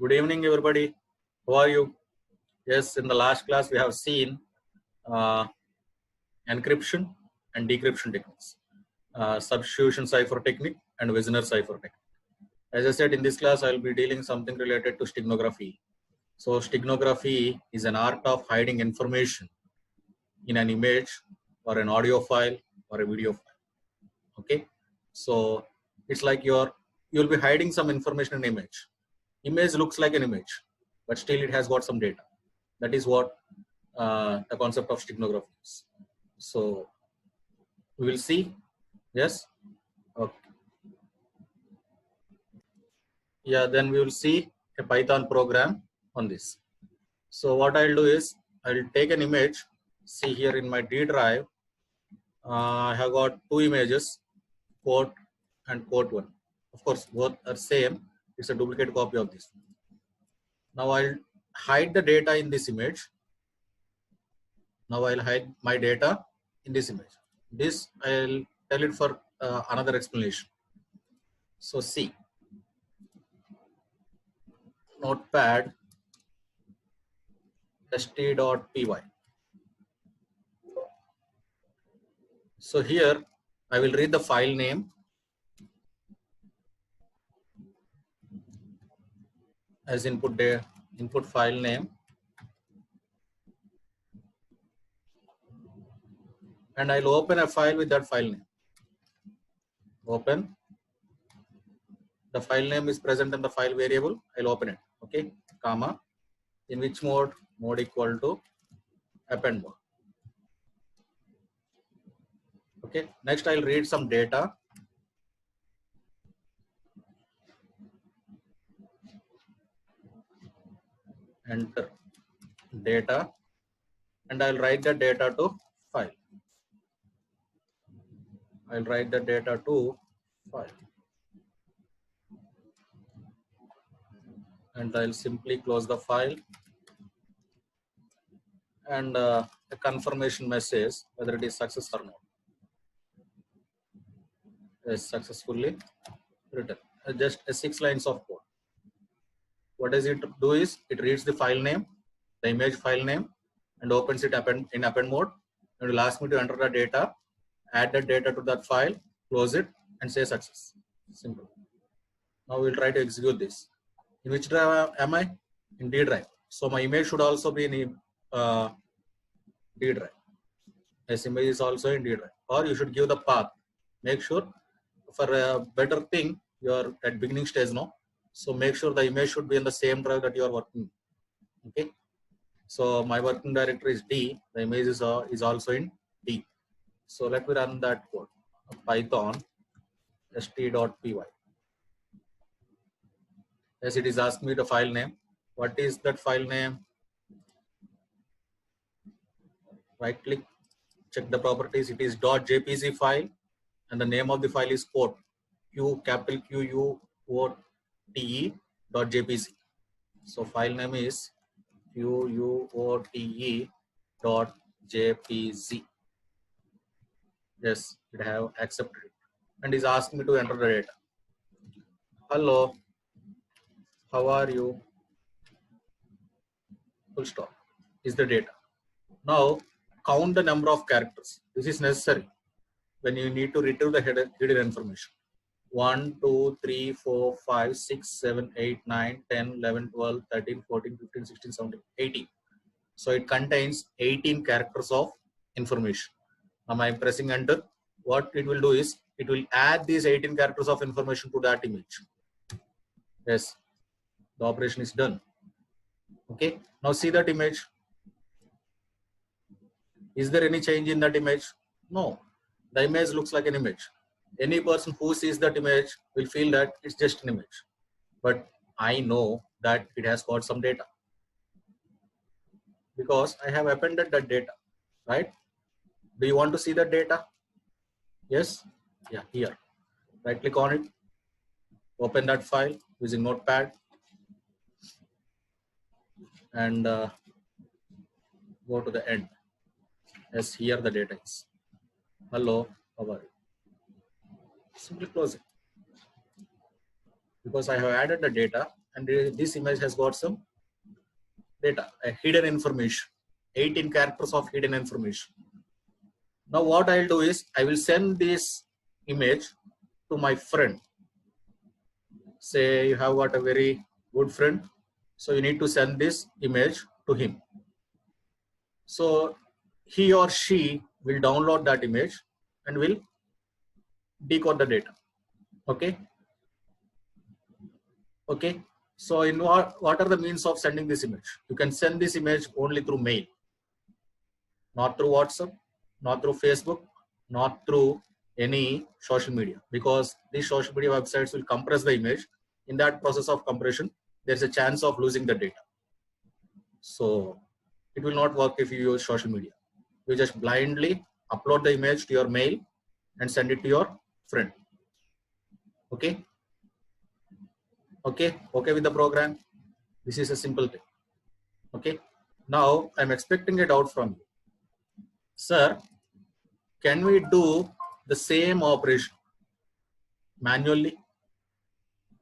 Good evening, everybody. How are you? Yes, in the last class we have seen encryption and decryption techniques, substitution cipher technique and Wizner cipher technique. As I said, in this class I will be dealing something related to steganography. So steganography is an art of hiding information in an image or an audio file or a video file. Okay, so it's like you'll be hiding some information in image. Image looks like an image, but still it has got some data. That is what the concept of steganography is. So we will see. Yes. Okay. Yeah. Then we will see a Python program on this. So what I'll do is I'll take an image. See here in my D drive, I have got two images, port and port 1. Of course, both are same. It's a duplicate copy of this. Now I'll hide the data in this image. Now I'll hide my data in this image. This I'll tell it for another explanation. So see, notepad st.py. So here I will read the file name as input file name, and I'll open a file with that file name. Open. The file name is present in the file variable. I'll open it. Okay, comma. In which mode? Mode equal to append mode. Okay. Next, I'll read some data. Enter data, and I'll write the data to file. I'll write the data to file, and I'll simply close the file, and a confirmation message whether it is success or not. Is successfully written. Just 6 lines of code. What does it do is it reads the file name, the image file name, and opens it in append mode. It will ask me to enter the data, add that data to that file, close it, and say success. Simple. Now we'll try to execute this. In which drive am I? In D drive. So my image should also be in D drive. This image is also in D drive. Or you should give the path. Make sure for a better thing, you are at beginning stage now. So make sure the image should be in the same drive that you are working. Okay. So my working directory is D. The image is also in D. So let me run that code. Python st.py. Yes, it is asking me the file name. What is that file name? Right click, check the properties. It is .jpg file, and the name of the file is port. Capital QUOTE.jpg. So file name is QUOTE.jpg. Yes, it have accepted it, and is asking me to enter the data. Hello, how are you? Full stop is the data. Now count the number of characters. This is necessary when you need to retrieve the hidden information. 1, 2, 3, 4, 5, 6, 7, 8, 9, 10, 11, 12, 13, 14, 15, 16, 17, 18. So it contains 18 characters of information. Now I'm pressing enter. What it will do is it will add these 18 characters of information to that image. Yes, the operation is done. Okay, now see that image. Is there any change in that image? No, the image looks like an image. Any person who sees that image will feel that it's just an image. But I know that it has got some data because I have appended that data, right? Do you want to see that data? Yes? Yeah, here. Right click on it. Open that file using Notepad. And go to the end. Yes, here the data is. Hello, how are you? Simply close it. Because I have added the data, and this image has got some data, hidden information, 18 characters of hidden information. Now what I'll do is I will send this image to my friend. Say you have got a very good friend, so you need to send this image to him. So he or she will download that image and will decode the data. Okay. Okay. So in what are the means of sending this image? You can send this image only through mail, not through WhatsApp, not through Facebook, not through any social media, because these social media websites will compress the image. In that process of compression, there's a chance of losing the data. So it will not work if you use social media. You just blindly upload the image to your mail and send it to your friend. Okay. Okay. Okay with the program. This is a simple thing. Okay. Now I'm expecting a doubt from you. Sir, can we do the same operation manually?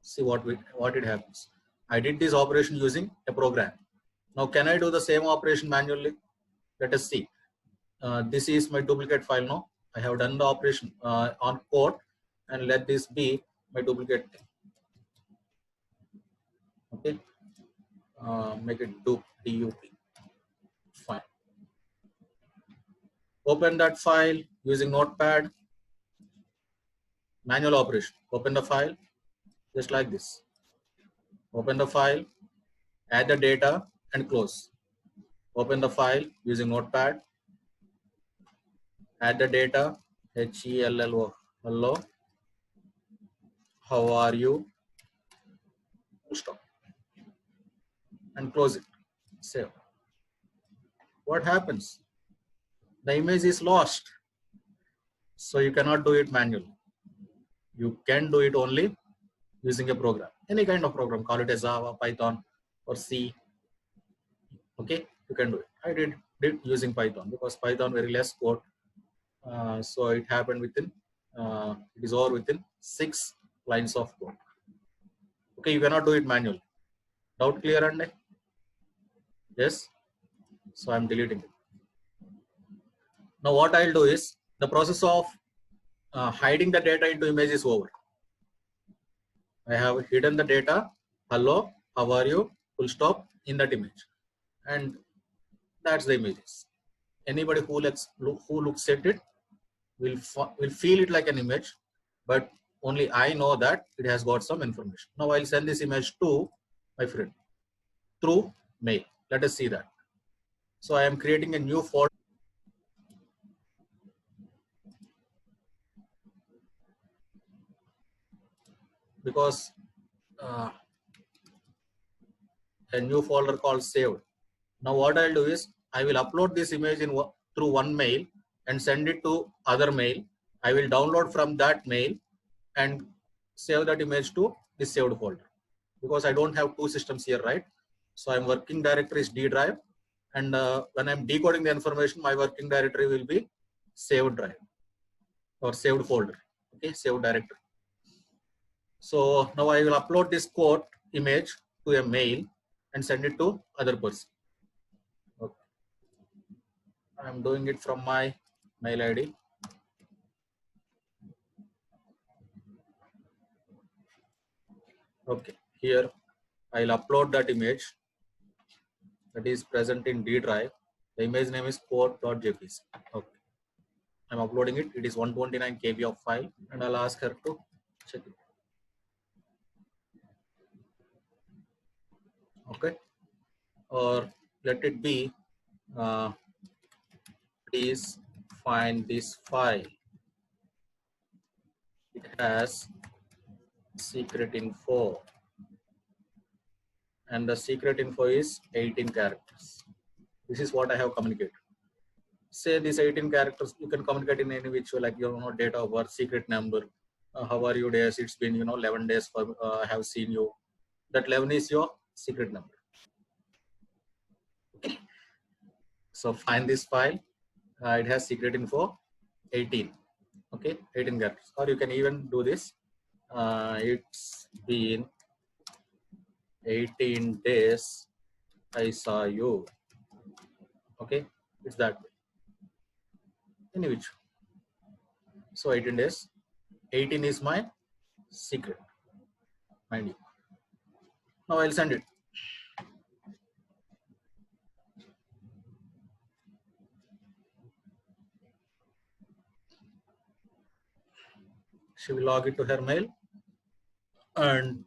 See what it happens. I did this operation using a program. Now can I do the same operation manually? Let us see. This is my duplicate file now. I have done the operation on code, and let this be my duplicate thing. Okay. Make it dup. Fine. Open that file using Notepad. Manual operation. Open the file just like this. Open the file, add the data and close. Open the file using Notepad, add the data, HELLO, hello, how are you, stop, and close it, save. What happens? The image is lost. So you cannot do it manually. You can do it only using a program, any kind of program, call it a Java, Python, or C. Okay, you can do it. I did using Python because Python very less code. So it happened within, it is all within 6 lines of code. Okay, you cannot do it manually. Doubt clear, and yes? So I'm deleting it. Now what I'll do is, the process of hiding the data into image is over. I have hidden the data, hello, how are you, full stop, in that image. And that's the images. Anybody who looks at it will feel it like an image, but only I know that it has got some information. Now I'll send this image to my friend through mail. Let us see that. So I am creating a new folder. Because a new folder called saved. Now what I'll do is I will upload this image through one mail and send it to other mail. I will download from that mail and save that image to this saved folder, because I don't have two systems here, right? So I'm working directory is D drive, and when I'm decoding the information, my working directory will be saved drive or saved folder. Okay, saved directory. So now I will upload this code image to a mail and send it to other person. Okay. I'm doing it from my mail ID. Okay, here I'll upload that image that is present in D drive. The image name is code.jpg. Okay, I'm uploading it. It is 129 KB of file, and I'll ask her to check it. Okay, or let it be, please find this file. It has secret info, and the secret info is 18 characters. This is what I have communicated. Say these 18 characters, you can communicate in any which way, like date of birth, secret number, how are you days, it's been 11 days for I have seen you. That 11 is your secret number. So find this file. It has secret info 18. Okay, 18 characters. Or you can even do this. It's been 18 days I saw you. Okay, it's that way. In which, so 18 days, 18 is my secret, mind you. Now I'll send it. She will log it to her mail, and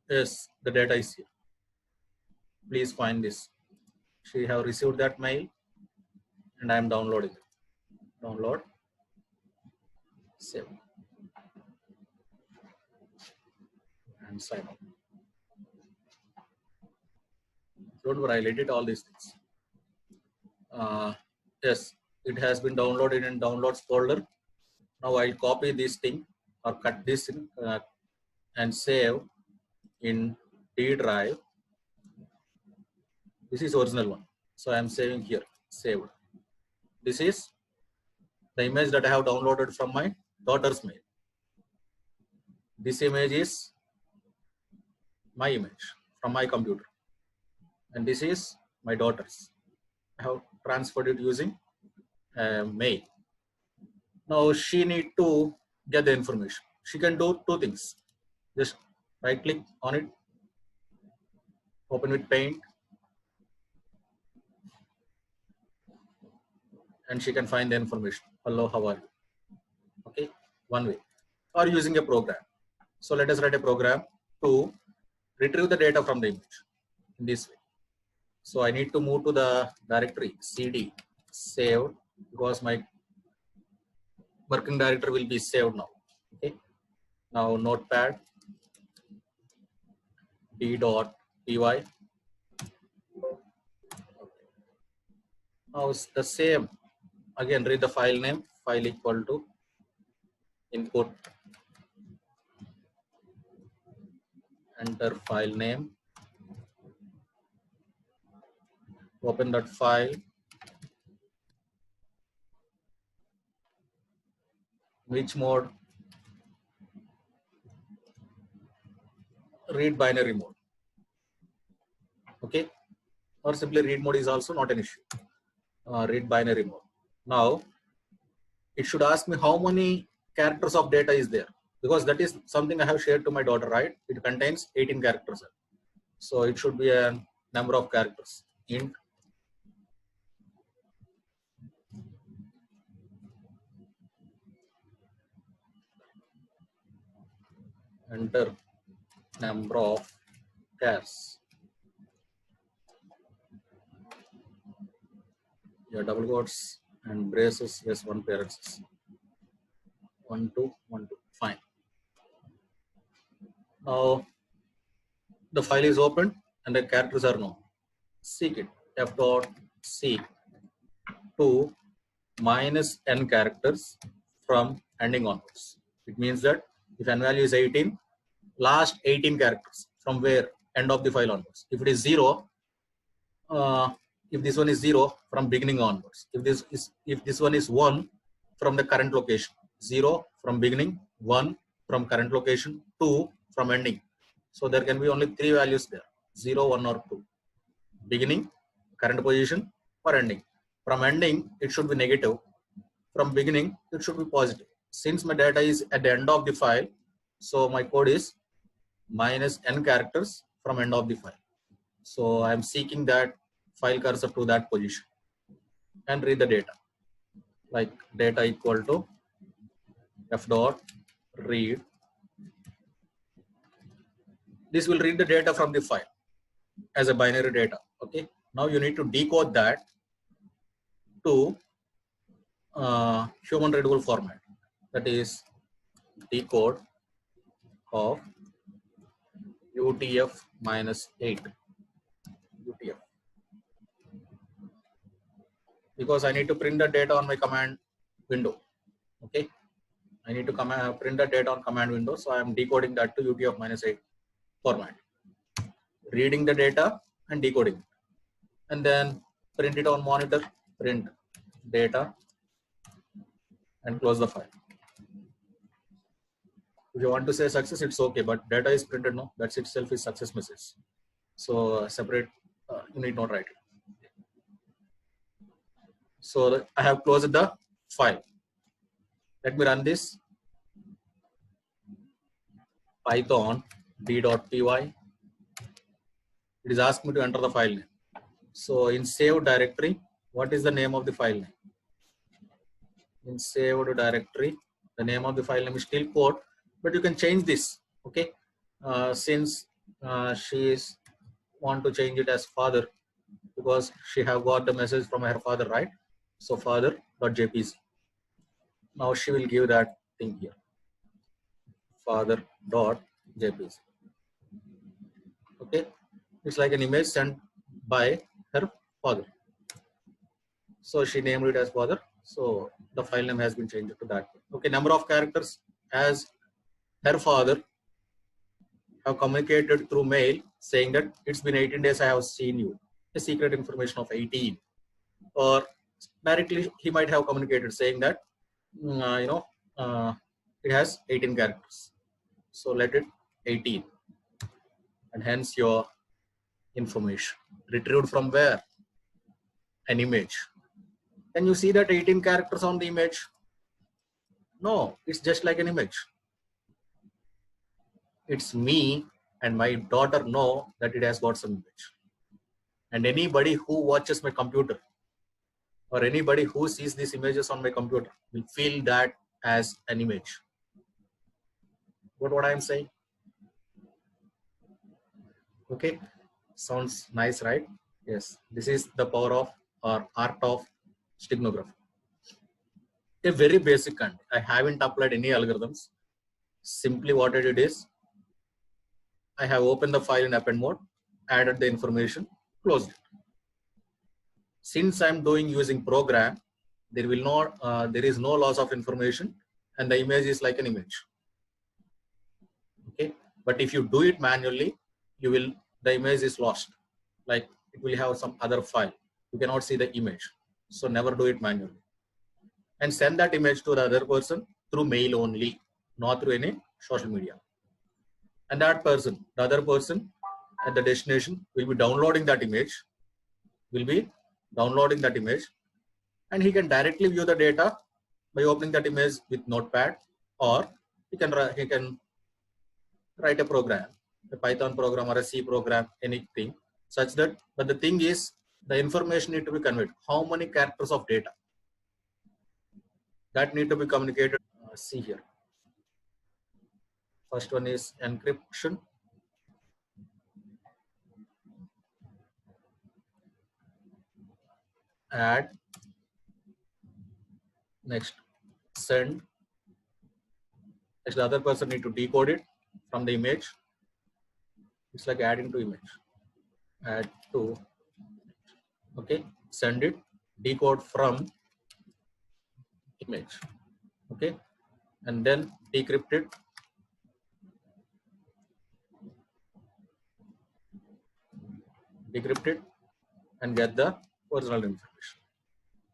yes, the data is here. Please find this. She have received that mail, and I am downloading it. Download, save, and sign up. Don't worry, I'll edit all these things. Yes, it has been downloaded in downloads folder. Now I'll copy this thing or cut this in, and save in D drive. This is original one. So I'm saving here, saved. This is the image that I have downloaded from my daughter's mail. This image is my image from my computer. And this is my daughter's. I have transferred it using mail. Now she need to get the information. She can do two things. Just right click on it, open with Paint, and she can find the information. Hello, how are you? Okay, one way. Or using a program. So let us write a program to retrieve the data from the image in this way. So I need to move to the directory CD saved, because my working directory will be saved now. Okay. Now notepad d.py. Now it's the same. Again, read the file name. File equal to input. Enter file name. Open that file. Which mode? Read binary mode. Okay. Or simply read mode is also not an issue. Read binary mode. Now it should ask me how many characters of data is there, because that is something I have shared to my daughter, right? It contains 18 characters. So it should be a number of characters. Int enter number of chars. Yeah, double quotes and braces, yes, one parenthesis. 1 2 1 2. Fine. Now the file is opened and the characters are known. Seek it. F dot seek to minus n characters from ending onwards. It means that if n value is 18, last 18 characters from where end of the file onwards. If it is 0, if this one is 0, from beginning onwards. If this one is 1, from the current location. 0 from beginning, 1 from current location, 2 from ending. So there can be only 3 values there: 0, 1, or 2. Beginning, current position, or ending. From ending, it should be negative. From beginning, it should be positive. Since my data is at the end of the file, so my code is minus n characters from end of the file. So I am seeking that file cursor to that position and read the data. Like data equal to f dot read. This will read the data from the file as a binary data. Okay. Now you need to decode that to human readable format. That is decode of UTF -8. UTF. Because I need to print the data on my command window. Okay. I need to print the data on command window. So I am decoding that to UTF -8 format. Reading the data and decoding it. And then print it on monitor, print data, and close the file. If you want to say success, it's okay, but data is printed, no, that's itself is success message. So separate, you need not write it. So I have closed the file. Let me run this. Python d.py. It is asked me to enter the file name. So in saved directory, what is the name of the file name? In saved directory, the name of the file name is still code, but you can change this. Okay, since she is want to change it as father because she have got the message from her father, right? So father.jpg. Now she will give that thing here, father.jpg. Okay, it's like an image sent by her father. So she named it as father. So the file name has been changed to that. Okay, number of characters as her father have communicated through mail saying that it's been 18 days I have seen you. A secret information of 18. Or directly he might have communicated saying that it has 18 characters. So let it 18. And hence your information. Retrieved from where? An image. Can you see that 18 characters on the image? No, it's just like an image. It's me and my daughter know that it has got some image. And anybody who watches my computer or anybody who sees these images on my computer will feel that as an image. What I am saying? Okay, sounds nice, right? Yes, this is the power of or art of steganography. A very basic kind. I haven't applied any algorithms. Simply what I did is I have opened the file in append mode, added the information, closed it. Since I'm doing using program, there is no loss of information, and the image is like an image. Okay, but if you do it manually, the image is lost. Like it will have some other file. You cannot see the image. So never do it manually. And send that image to the other person through mail only, not through any social media. And that person, the other person at the destination will be downloading that image, and he can directly view the data by opening that image with Notepad, or he can write a program, a Python program or a C program, anything such that, but the thing is the information need to be conveyed. How many characters of data? That need to be communicated. See here. First one is encryption. Add. Next, send. Next, the other person need to decode it from the image. It's like adding to image. Add to. Okay. Send it. Decode from image. Okay. And then decrypt it. Decrypt it and get the original information.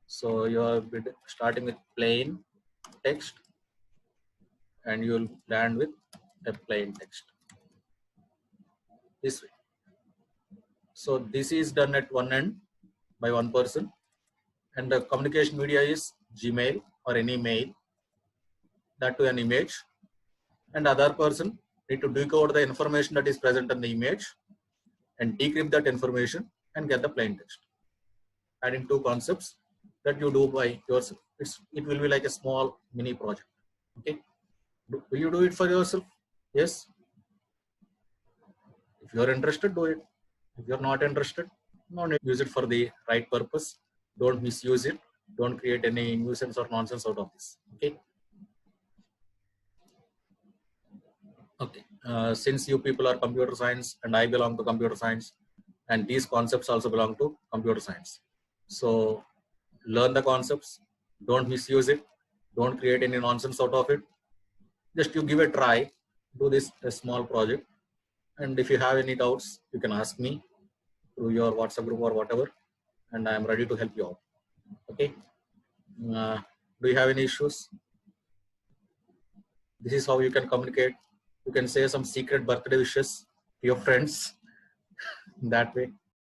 So you are starting with plain text and you will land with a plain text this way. So this is done at one end by one person, and the communication media is Gmail or any mail, that to an image, and other person need to decode the information that is present in the image and decrypt that information and get the plain text. Adding two concepts that you do by yourself. It will be like a small mini project. Okay, will you do it for yourself? Yes. If you are interested, do it. If you are not interested, no need. Use it for the right purpose. Don't misuse it. Don't create any nuisance or nonsense out of this. Okay. Okay. Since you people are computer science and I belong to computer science, and these concepts also belong to computer science. So learn the concepts. Don't misuse it. Don't create any nonsense out of it. Just you give a try. Do this a small project. And if you have any doubts, you can ask me through your WhatsApp group or whatever, and I am ready to help you out. Okay. Do you have any issues? This is how you can communicate. You can say some secret birthday wishes to your friends that way.